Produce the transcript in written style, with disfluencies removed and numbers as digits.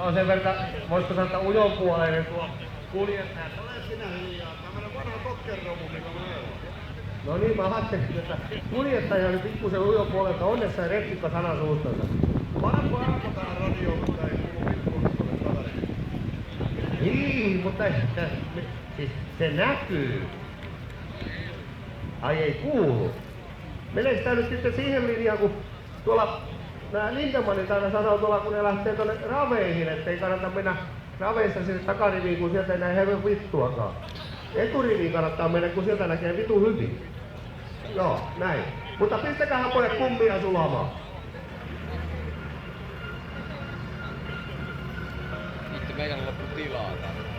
on sen verran, voisiko sanoa, että ujonpuoleinen tuo kuljettaja. Ole sinä hiljaa, tämmönen vanha tokkerromu, mikä mä olen. No niin, mä ajattelin, että kuljettaja oli pikkusen ujonpuolelta, onneksi ei repsikko sana suustansa. Panappa äätä tähän radioon, mutta ei kuulu pikkuuskolle kavereille. Niin, mutta siis se näkyy. Ai ei kuulu. Meneekö tää nyt sitten siihen linjaan, kun tuolla nää Lindemanit aina sanoo tuolla, kun ne lähtee tuonne raveihin, ettei kannata mennä raveissa sinne takariviin, kun sieltä ei näe hevon vittuakaan. Eturiviin kannattaa mennä, kun sieltä näkee vitu hyvin. Joo, näin. Mutta pistäkäähän pojat kummia sulamaan. Nyt meidän loppu tilaa tänne.